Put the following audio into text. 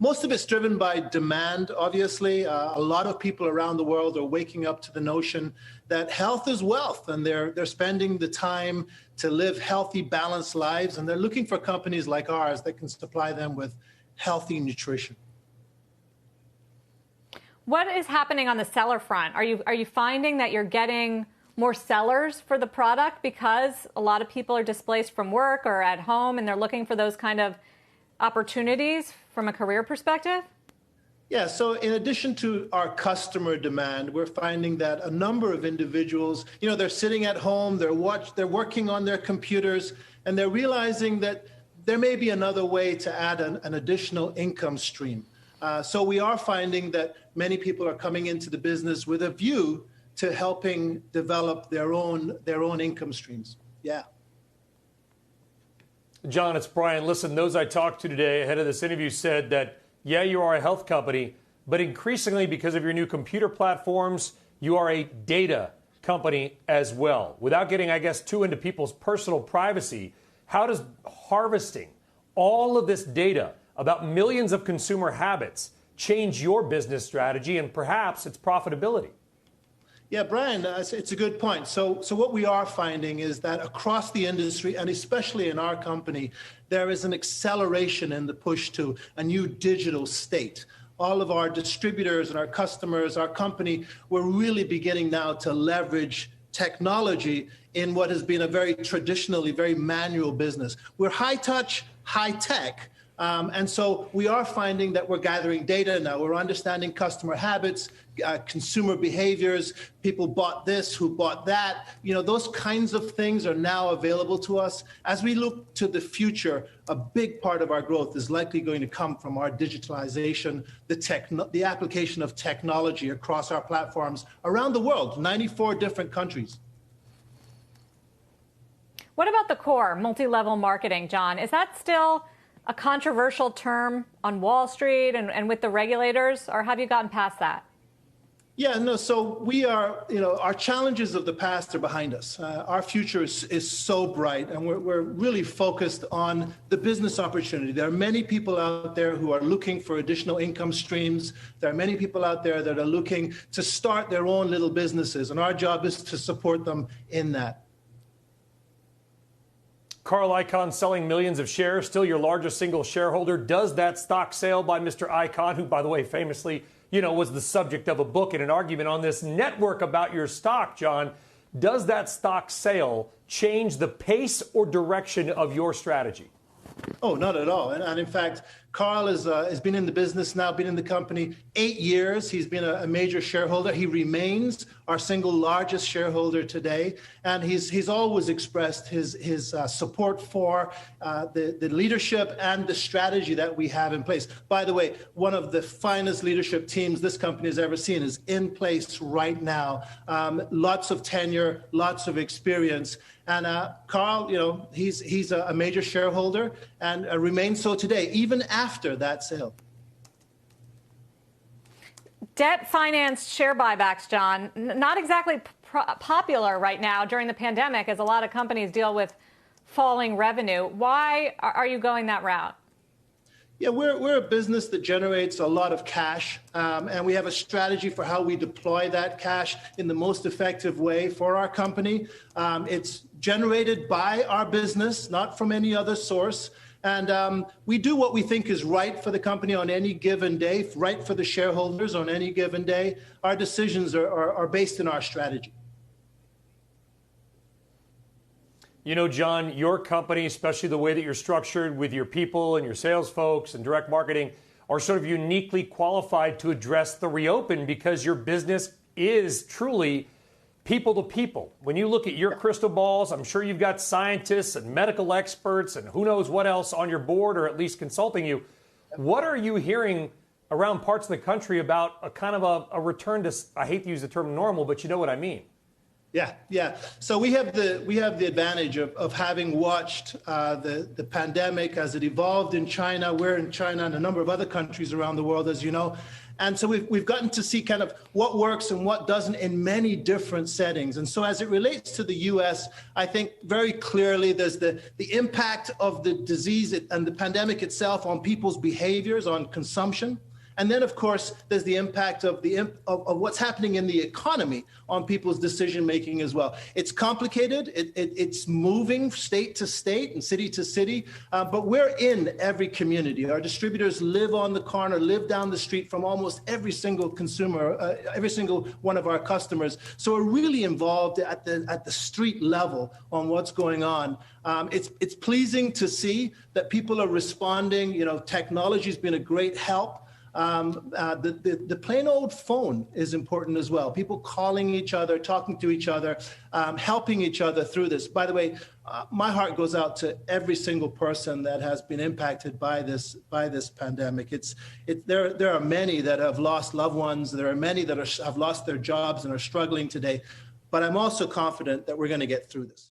Most of it's driven by demand, obviously. A lot of people around the world are waking up to the notion that health is wealth, and they're spending the time to live healthy, balanced lives, and they're looking for companies like ours that can supply them with healthy nutrition. What is happening on the seller front? Are you finding that you're getting more sellers for the product because a lot of people are displaced from work or at home and they're looking for those kind of opportunities from a career perspective? Yeah, so in addition to our customer demand, we're finding that a number of individuals, they're sitting at home, they're working on their computers, and they're realizing that there may be another way to add an additional income stream. So we are finding that many people are coming into the business with a view to helping develop their own income streams. Yeah. John, it's Brian. Listen, those I talked to today ahead of this interview said that, yeah, you are a health company, but increasingly because of your new computer platforms, you are a data company as well. Without getting, I guess, too into people's personal privacy, how does harvesting all of this data about millions of consumer habits change your business strategy and perhaps its profitability? Yeah, Brian, it's a good point. So what we are finding is that across the industry, and especially in our company, there is an acceleration in the push to a new digital state. All of our distributors and our customers, our company, we're really beginning now to leverage technology in what has been a very traditionally, very manual business. We're high touch, high tech. And so we are finding that we're gathering data now. We're understanding customer habits, consumer behaviors, people bought this, who bought that. Those kinds of things are now available to us. As we look to the future, a big part of our growth is likely going to come from our digitalization, the application of technology across our platforms around the world, 94 different countries. What about the core, multi-level marketing, John? Is that still a controversial term on Wall Street and with the regulators, or have you gotten past that? Yeah, no, so we are, our challenges of the past are behind us. Our future is so bright, and we're really focused on the business opportunity. There are many people out there who are looking for additional income streams. There are many people out there that are looking to start their own little businesses, and our job is to support them in that. Carl Icahn selling millions of shares, still your largest single shareholder. Does that stock sale by Mr. Icahn, who, by the way, famously, was the subject of a book and an argument on this network about your stock, John, does that stock sale change the pace or direction of your strategy? Oh, not at all. And in fact, Carl has been in the business now, been in the company 8 years. He's been a major shareholder. He remains our single largest shareholder today. And he's always expressed his support for the leadership and the strategy that we have in place. By the way, one of the finest leadership teams this company has ever seen is in place right now. Lots of tenure, lots of experience. And Carl, he's a major shareholder and remains so today, even after that sale. Debt-financed share buybacks, John, not exactly popular right now during the pandemic as a lot of companies deal with falling revenue. Why are you going that route? Yeah, we're a business that generates a lot of cash, and we have a strategy for how we deploy that cash in the most effective way for our company. It's generated by our business, not from any other source. And we do what we think is right for the company on any given day, right for the shareholders on any given day. Our decisions are based in our strategy. John, your company, especially the way that you're structured with your people and your sales folks and direct marketing, are sort of uniquely qualified to address the reopen because your business is truly people to people. When you look at your crystal balls, I'm sure you've got scientists and medical experts and who knows what else on your board or at least consulting you. What are you hearing around parts of the country about a kind of a return to, I hate to use the term normal, but you know what I mean? Yeah. So we have the advantage of having watched the pandemic as it evolved in China. We're in China and a number of other countries around the world, as you know. And so we've gotten to see kind of what works and what doesn't in many different settings. And so as it relates to the US, I think very clearly there's the impact of the disease and the pandemic itself on people's behaviors, on consumption. And then, of course, there's the impact of what's happening in the economy on people's decision making as well. It's complicated. It's moving state to state and city to city, but we're in every community. Our distributors live on the corner, live down the street from almost every single consumer, every single one of our customers. So we're really involved at the street level on what's going on. It's pleasing to see that people are responding. You know, technology's been a great help. The plain old phone is important as well. People calling each other, talking to each other, helping each other through this. By the way, my heart goes out to every single person that has been impacted by this pandemic. There are many that have lost loved ones. There are many that have lost their jobs and are struggling today. But I'm also confident that we're going to get through this.